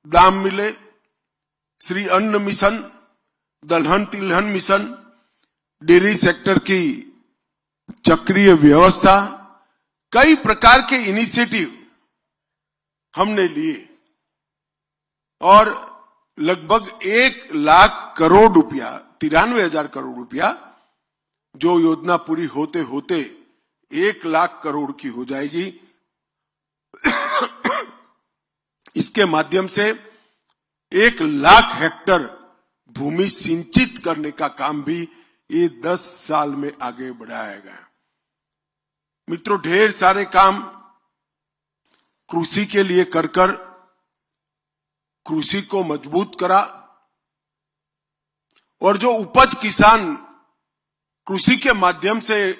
दाम मिले, श्री अन्न मिशन, दलहन तिलहन मिशन, डेयरी सेक्टर की चक्रीय व्यवस्था, कई प्रकार के इनिशिएटिव हमने लिए और लगभग 1 लाख करोड़ रुपया, 93,000 करोड़ रुपया, जो योजना पूरी होते होते 1 लाख करोड़ की हो जाएगी। इसके माध्यम से 1 लाख हेक्टर भूमि सिंचित करने का काम भी ये 10 साल में आगे बढ़ाया गया। मित्रों, ढेर सारे काम कृषि के लिए कर कृषि को मजबूत करा और जो उपज किसान कृषि के माध्यम से,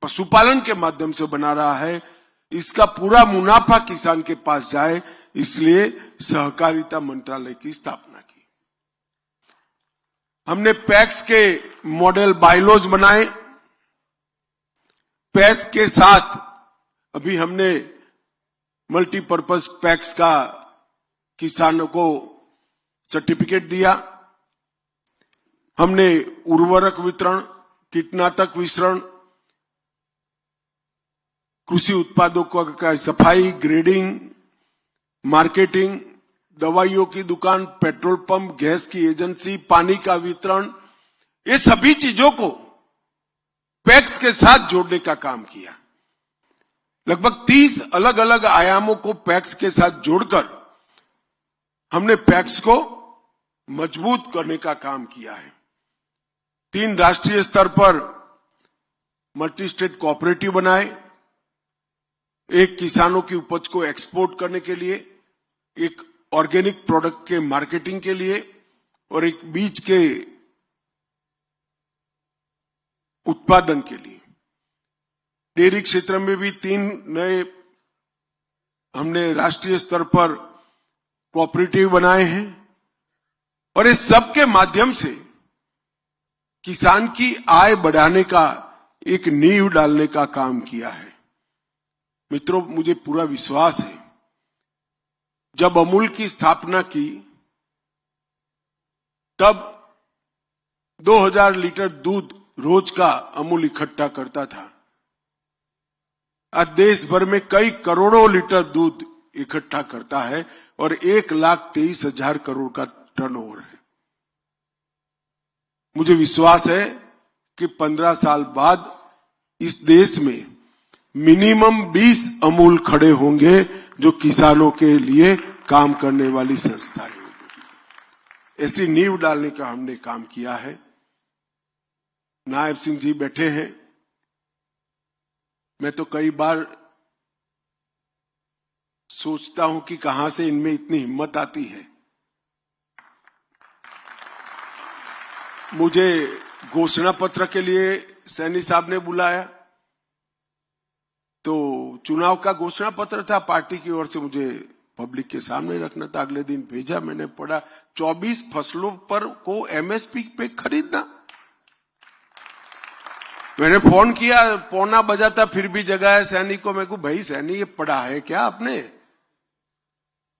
पशुपालन के माध्यम से बना रहा है, इसका पूरा मुनाफा किसान के पास जाए, इसलिए सहकारिता मंत्रालय की स्थापना की। हमने पैक्स के मॉडल बायलॉज बनाए। पैक्स के साथ अभी हमने मल्टीपर्पज पैक्स का किसानों को सर्टिफिकेट दिया। हमने उर्वरक वितरण, कीटनाशक वितरण, कृषि उत्पादों का सफाई, ग्रेडिंग, मार्केटिंग, दवाइयों की दुकान, पेट्रोल पंप, गैस की एजेंसी, पानी का वितरण, ये सभी चीजों को पैक्स के साथ जोड़ने का काम किया। लगभग 30 अलग अलग आयामों को पैक्स के साथ जोड़कर हमने पैक्स को मजबूत करने का काम किया है। 3 राष्ट्रीय स्तर पर मल्टी स्टेट कोऑपरेटिव बनाए, एक किसानों की उपज को एक्सपोर्ट करने के लिए, एक ऑर्गेनिक प्रोडक्ट के मार्केटिंग के लिए और एक बीज के उत्पादन के लिए। डेयरी क्षेत्र में भी 3 नए हमने राष्ट्रीय स्तर पर कोऑपरेटिव बनाए हैं और इस सब के माध्यम से किसान की आय बढ़ाने का एक नींव डालने का काम किया है। मित्रों, मुझे पूरा विश्वास है, जब अमूल की स्थापना की तब 2000 लीटर दूध रोज का अमूल इकट्ठा करता था। आज देश भर में कई करोड़ों लीटर दूध इकट्ठा करता है और 1,23,000 करोड़ का टर्नओवर है। मुझे विश्वास है कि 15 साल बाद इस देश में मिनिमम 20 अमूल खड़े होंगे जो किसानों के लिए काम करने वाली संस्थाएं होंगी। ऐसी नींव डालने का हमने काम किया है। नायब सिंह जी बैठे हैं। मैं तो कई बार सोचता हूं कि कहां से इनमें इतनी हिम्मत आती है। मुझे घोषणा पत्र के लिए सैनी साहब ने बुलाया, तो चुनाव का घोषणा पत्र था पार्टी की ओर से, मुझे पब्लिक के सामने रखना था। अगले दिन भेजा, मैंने पढ़ा 24 फसलों पर को एमएसपी पे खरीदना। मैंने फोन किया, 1:15 बजा था, फिर भी जगाया सैनी को। मैं को भाई सैनी, ये पढ़ा है क्या आपने?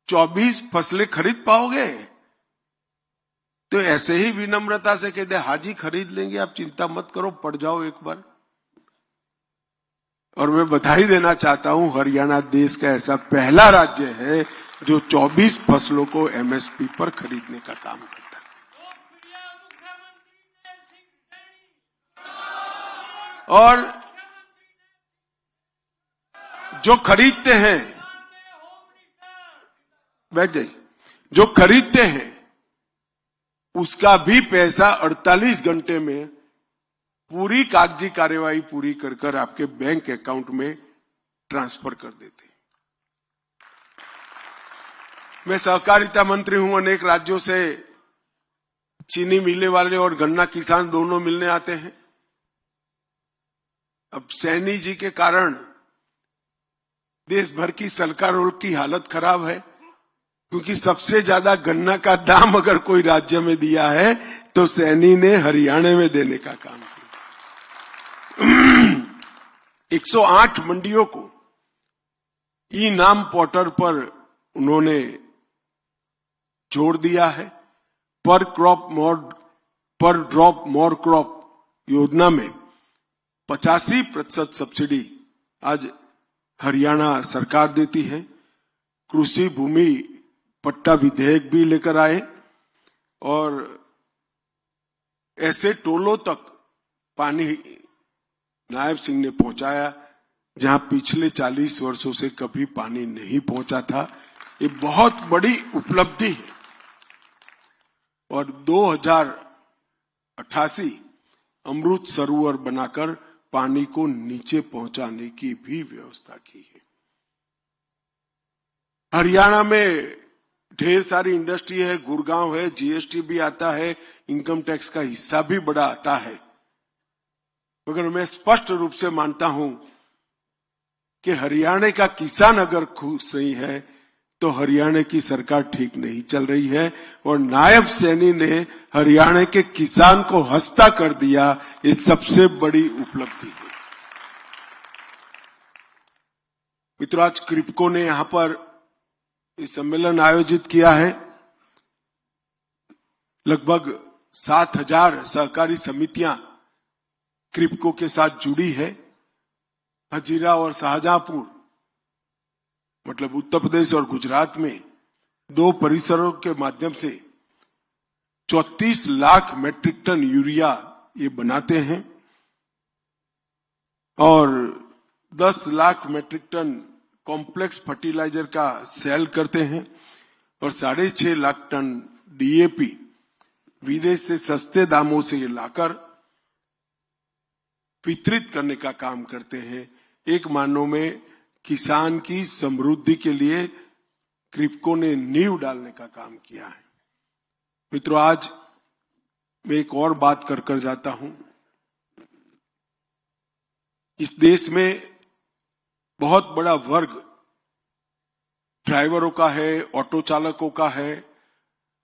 24 फसलें खरीद पाओगे? तो ऐसे ही विनम्रता से कह दे, हाजी खरीद लेंगे, आप चिंता मत करो, पढ़ जाओ एक बार। और मैं बधाई देना चाहता हूं, हरियाणा देश का ऐसा पहला राज्य है जो 24 फसलों को एमएसपी पर खरीदने का काम करता है। और जो खरीदते हैं, बैठ जाइए, जो खरीदते हैं उसका भी पैसा 48 घंटे में पूरी कागजी कार्यवाही पूरी कर आपके बैंक अकाउंट में ट्रांसफर कर देते। मैं सहकारिता मंत्री हूं। अनेक राज्यों से चीनी मिलने वाले और गन्ना किसान दोनों मिलने आते हैं। अब सैनी जी के कारण देश भर की सरकारों की हालत खराब है, क्योंकि सबसे ज्यादा गन्ना का दाम अगर कोई राज्य में दिया है तो सैनी ने हरियाणा में देने का काम किया। 108 मंडियों को ई नाम पोर्टल पर उन्होंने जोड़ दिया है। पर ड्रॉप मोर क्रॉप योजना में 85% सब्सिडी आज हरियाणा सरकार देती है। कृषि भूमि पट्टा विधेयक भी लेकर आए और ऐसे टोलों तक पानी नायब सिंह ने पहुंचाया जहां पिछले 40 वर्षों से कभी पानी नहीं पहुंचा था। ये बहुत बड़ी उपलब्धि है। और 2088 अमृत सरोवर बनाकर पानी को नीचे पहुंचाने की भी व्यवस्था की है। हरियाणा में ढेर सारी इंडस्ट्री है, गुड़गांव है, जीएसटी भी आता है, इनकम टैक्स का हिस्सा भी बड़ा आता है। मगर मैं स्पष्ट रूप से मानता हूं कि हरियाणा का किसान अगर खुश नहीं है तो हरियाणा की सरकार ठीक नहीं चल रही है। और नायब सैनी ने हरियाणा के किसान को हंसता कर दिया, ये सबसे बड़ी उपलब्धि है। मित्रों, आज क्रिप्को ने यहां पर इस सम्मेलन आयोजित किया है। लगभग 7000 सहकारी समितियां क्रिप्को के साथ जुड़ी है। हजीरा और शाहजहांपुर मतलब उत्तर प्रदेश और गुजरात में 2 परिसरों के माध्यम से 34 लाख मैट्रिक टन यूरिया ये बनाते हैं और 10 lakh metric ton complex fertilizer का सेल करते हैं और 6.5 लाख टन डीएपी विदेश से सस्ते दामों से ये लाकर वितरित करने का काम करते हैं। एक मानो में किसान की समृद्धि के लिए क्रिप्को ने नींव डालने का काम किया है। मित्रों, आज मैं एक और बात कर जाता हूं। इस देश में बहुत बड़ा वर्ग ड्राइवरों का है, ऑटो चालकों का है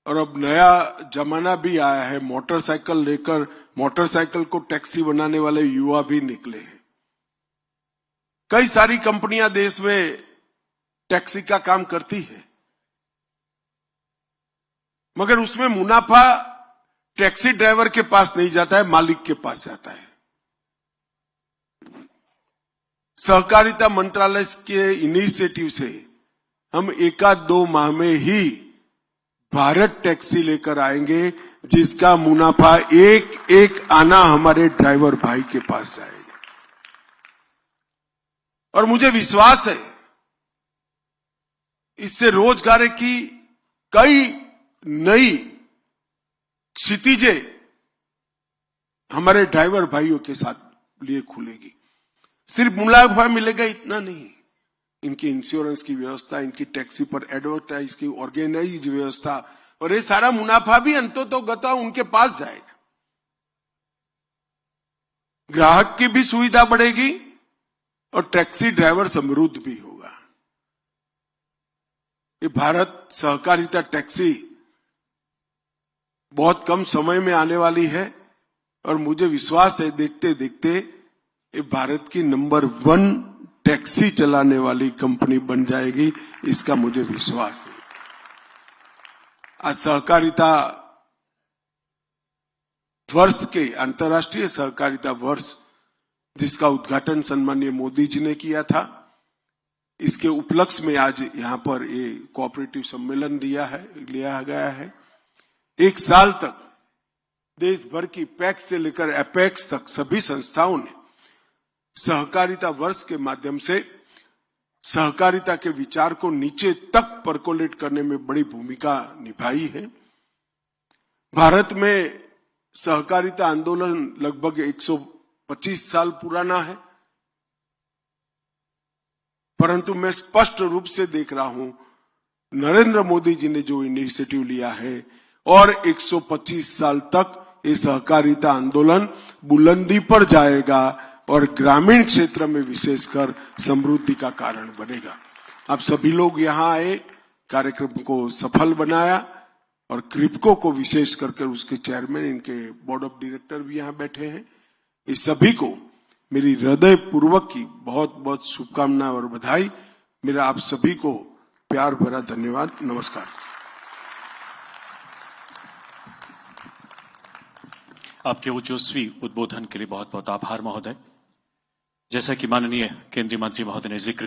और अब नया जमाना भी आया है। मोटरसाइकिल लेकर मोटरसाइकिल को टैक्सी बनाने वाले युवा भी निकले हैं। कई सारी कंपनियां देश में टैक्सी का काम करती है, मगर उसमें मुनाफा टैक्सी ड्राइवर के पास नहीं जाता है, मालिक के पास जाता है। सहकारिता मंत्रालय के इनिशिएटिव से हम 1-2 माह में ही भारत टैक्सी लेकर आएंगे, जिसका मुनाफा एक आना हमारे ड्राइवर भाई के पास जाएगा। और मुझे विश्वास है इससे रोजगार की कई नई क्षितिजें हमारे ड्राइवर भाइयों के साथ लिए खुलेगी। सिर्फ मुनाफा मिलेगा इतना नहीं, इनकी इंश्योरेंस की व्यवस्था, इनकी टैक्सी पर एडवर्टाइज की ऑर्गेनाइज व्यवस्था और ये सारा मुनाफा भी अंततोगत्वा उनके पास जाएगा। ग्राहक की भी सुविधा बढ़ेगी और टैक्सी ड्राइवर समृद्ध भी होगा। ये भारत सहकारिता टैक्सी बहुत कम समय में आने वाली है और मुझे विश्वास है देखते देखते ये भारत की नंबर 1 टैक्सी चलाने वाली कंपनी बन जाएगी, इसका मुझे विश्वास है। आज सहकारिता वर्ष के अंतर्राष्ट्रीय सहकारिता वर्ष जिसका उद्घाटन सम्माननीय मोदी जी ने किया था, इसके उपलक्ष्य में आज यहां पर ये कोऑपरेटिव सम्मेलन लिया गया है। 1 साल तक देश भर की पैक्स से लेकर एपेक्स तक सभी संस्थाओं ने सहकारिता वर्ष के माध्यम से सहकारिता के विचार को नीचे तक परकोलेट करने में बड़ी भूमिका निभाई है। भारत में सहकारिता आंदोलन लगभग 125 साल पुराना है, परंतु मैं स्पष्ट रूप से देख रहा हूं नरेंद्र मोदी जी ने जो इनिशिएटिव लिया है और 125 साल तक ये सहकारिता आंदोलन बुलंदी पर जाएगा और ग्रामीण क्षेत्र में विशेषकर समृद्धि का कारण बनेगा। आप सभी लोग यहां आए, कार्यक्रम को सफल बनाया और क्रिप्को को विशेष करके उसके चेयरमैन, इनके बोर्ड ऑफ डायरेक्टर भी यहां बैठे हैं। इस सभी को मेरी हृदय पूर्वक की बहुत बहुत शुभकामनाएं और बधाई। मेरा आप सभी को प्यार भरा धन्यवाद। नमस्कार। आपके ओजस्वी उद्बोधन के लिए बहुत बहुत आभार महोदय। जैसा कि माननीय केंद्रीय मंत्री महोदय ने जिक्र